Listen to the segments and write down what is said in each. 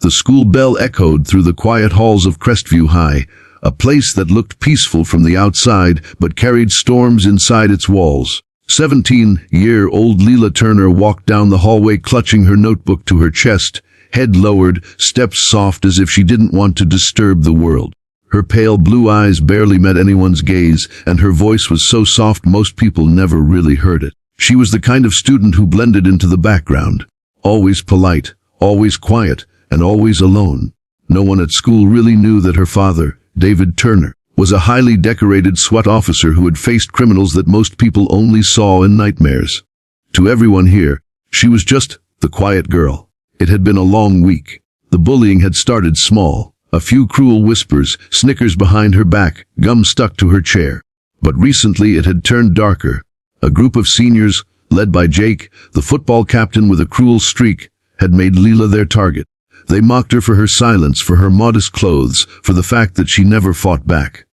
The school bell echoed through the quiet halls of Crestview High, a place that looked peaceful from the outside but carried storms inside its walls. 17-year-old Leela Turner walked down the hallway clutching her notebook to her chest, head lowered, steps soft as if she didn't want to disturb the world. Her pale blue eyes barely met anyone's gaze, and her voice was so soft most people never really heard it. She was the kind of student who blended into the background, always polite, always quiet, and always alone. No one at school really knew that her father, David Turner, was a highly decorated SWAT officer who had faced criminals that most people only saw in nightmares. To everyone here, she was just the quiet girl. It had been a long week. The bullying had started small. A few cruel whispers, snickers behind her back, gum stuck to her chair. But recently it had turned darker. A group of seniors, led by Jake, the football captain with a cruel streak, had made Leela their target. They mocked her for her silence, for her modest clothes, for the fact that she never fought back.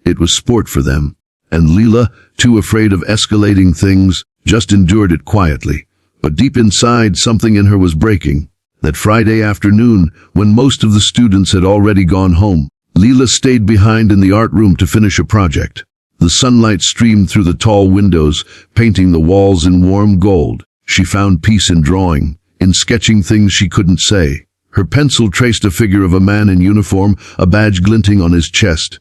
It was sport for them, and Leela, too afraid of escalating things, just endured it quietly. But deep inside, something in her was breaking. That Friday afternoon, when most of the students had already gone home, Leela stayed behind in the art room to finish a project. The sunlight streamed through the tall windows, painting the walls in warm gold. She found peace in drawing, in sketching things she couldn't say. Her pencil traced a figure of a man in uniform, a badge glinting on his chest.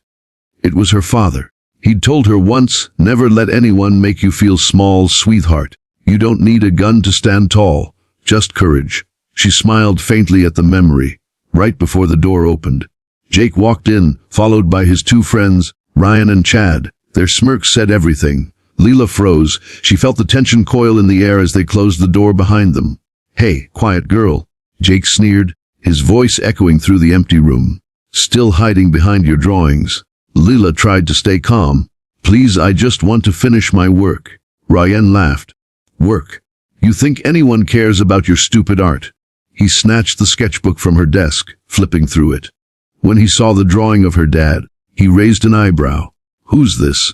It was her father. He'd told her once, "Never let anyone make you feel small, sweetheart. You don't need a gun to stand tall, just courage." She smiled faintly at the memory. Right before the door opened, Jake walked in, followed by his two friends, Ryan and Chad. Their smirks said everything. Leela froze. She felt the tension coil in the air as they closed the door behind them. "Hey, quiet girl," Jake sneered, his voice echoing through the empty room. "Still hiding behind your drawings?" Leela tried to stay calm. "Please, I just want to finish my work." Ryan laughed. "Work? You think anyone cares about your stupid art?" He snatched the sketchbook from her desk, flipping through it. When he saw the drawing of her dad, he raised an eyebrow. "Who's this?"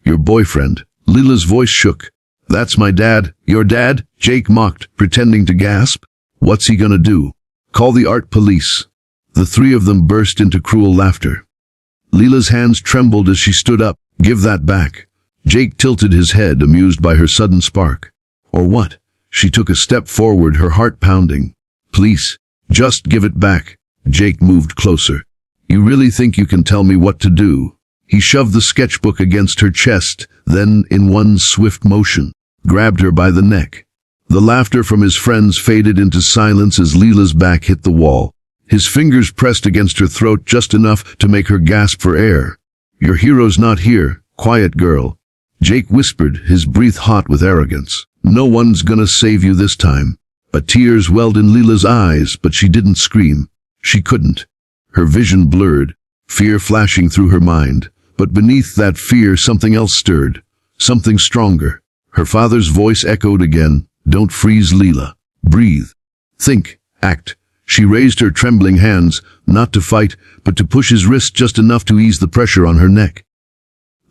"Your boyfriend." Leela's voice shook. "That's my dad." "Your dad?" Jake mocked, pretending to gasp. "What's he gonna do? Call the art police?" The three of them burst into cruel laughter. Leela's hands trembled as she stood up. "Give that back." Jake tilted his head, amused by her sudden spark. "Or what?" She took a step forward, her heart pounding. "Please, just give it back." Jake moved closer. "You really think you can tell me what to do?" He shoved the sketchbook against her chest, then, in one swift motion, grabbed her by the neck. The laughter from his friends faded into silence as Leela's back hit the wall. His fingers pressed against her throat just enough to make her gasp for air. "Your hero's not here, quiet girl," Jake whispered, his breath hot with arrogance. "No one's gonna save you this time." A tears welled in Leela's eyes, but she didn't scream. She couldn't. Her vision blurred, fear flashing through her mind. But beneath that fear, something else stirred. Something stronger. Her father's voice echoed again. "Don't freeze, Leela. Breathe. Think. Act." She raised her trembling hands, not to fight, but to push his wrist just enough to ease the pressure on her neck.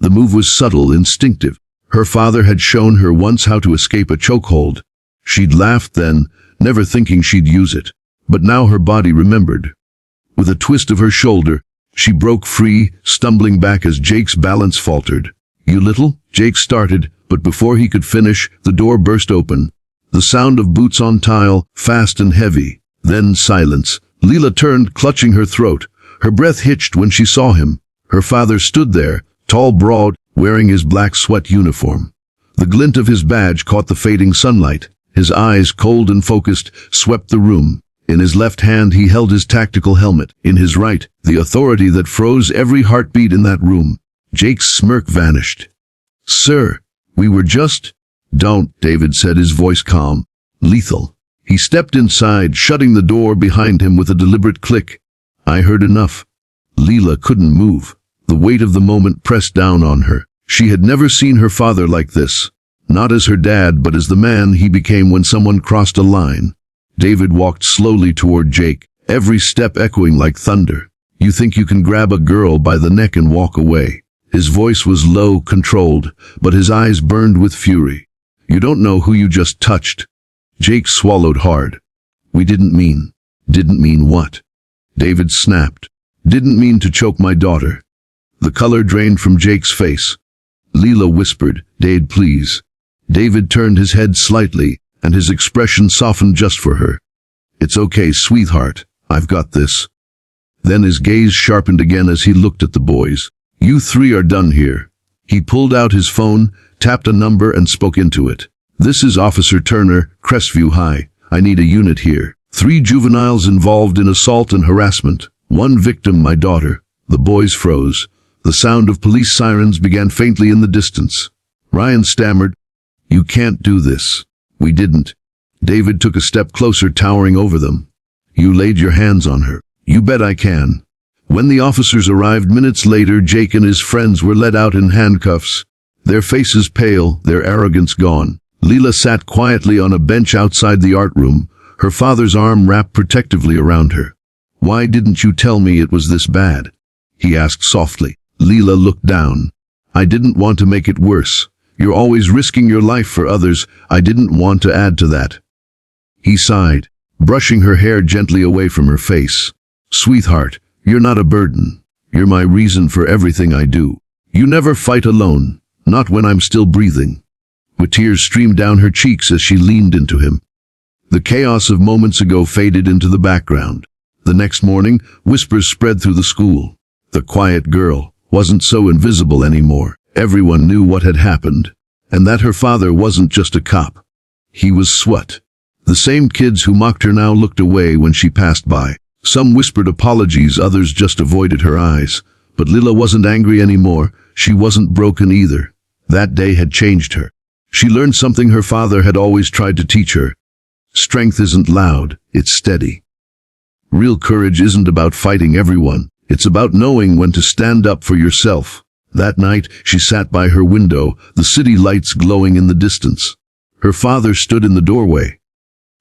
The move was subtle, instinctive. Her father had shown her once how to escape a chokehold. She'd laughed then, never thinking she'd use it. But now her body remembered. With a twist of her shoulder, she broke free, stumbling back as Jake's balance faltered. "You little?" Jake started, but before he could finish, the door burst open. The sound of boots on tile, fast and heavy. Then silence. Leela turned, clutching her throat. Her breath hitched when she saw him. Her father stood there, tall, broad, wearing his black sweat uniform. The glint of his badge caught the fading sunlight. His eyes, cold and focused, swept the room. In his left hand he held his tactical helmet. In his right, the authority that froze every heartbeat in that room. Jake's smirk vanished. "Sir, we were just—" "Don't," David said, his voice calm. "Lethal." He stepped inside, shutting the door behind him with a deliberate click. "I heard enough." Leela couldn't move. The weight of the moment pressed down on her. She had never seen her father like this. Not as her dad, but as the man he became when someone crossed a line. David walked slowly toward Jake, every step echoing like thunder. "You think you can grab a girl by the neck and walk away?" His voice was low, controlled, but his eyes burned with fury. "You don't know who you just touched." Jake swallowed hard. "We didn't mean..." "Didn't mean what?" David snapped. Didn't mean to choke my daughter. The color drained from Jake's face. Leela whispered, Dade, please. David turned his head slightly, and his expression softened just for her. It's okay, sweetheart. I've got this. Then his gaze sharpened again as he looked at the boys. You three are done here. He pulled out his phone, tapped a number, and spoke into it. This is Officer Turner, Crestview High. I need a unit here. 3 juveniles involved in assault and harassment. 1 victim, my daughter. The boys froze. The sound of police sirens began faintly in the distance. Ryan stammered, You can't do this. We didn't. David took a step closer, towering over them. You laid your hands on her. You bet I can. When the officers arrived minutes later, Jake and his friends were led out in handcuffs, their faces pale, their arrogance gone. Leela sat quietly on a bench outside the art room, her father's arm wrapped protectively around her. Why didn't you tell me it was this bad? He asked softly. Leela looked down. I didn't want to make it worse. You're always risking your life for others. I didn't want to add to that. He sighed, brushing her hair gently away from her face. Sweetheart, you're not a burden. You're my reason for everything I do. You never fight alone, not when I'm still breathing. With tears streamed down her cheeks as she leaned into him. The chaos of moments ago faded into the background. The next morning, whispers spread through the school. The quiet girl wasn't so invisible anymore. Everyone knew what had happened, and that her father wasn't just a cop. He was SWAT. The same kids who mocked her now looked away when she passed by. Some whispered apologies, others just avoided her eyes. But Leela wasn't angry anymore. She wasn't broken either. That day had changed her. She learned something her father had always tried to teach her. Strength isn't loud, it's steady. Real courage isn't about fighting everyone. It's about knowing when to stand up for yourself. That night, she sat by her window, the city lights glowing in the distance. Her father stood in the doorway.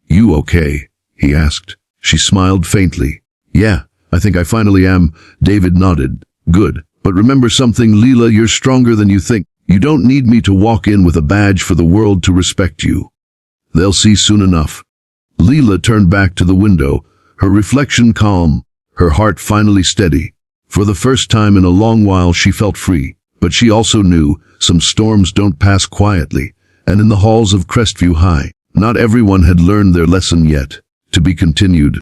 You okay? He asked. She smiled faintly. Yeah, I think I finally am. David nodded. Good. But remember something, Leela, you're stronger than you think. You don't need me to walk in with a badge for the world to respect you. They'll see soon enough. Leela turned back to the window, her reflection calm, her heart finally steady. For the first time in a long while she felt free, but she also knew some storms don't pass quietly, and in the halls of Crestview High, not everyone had learned their lesson yet. To be continued.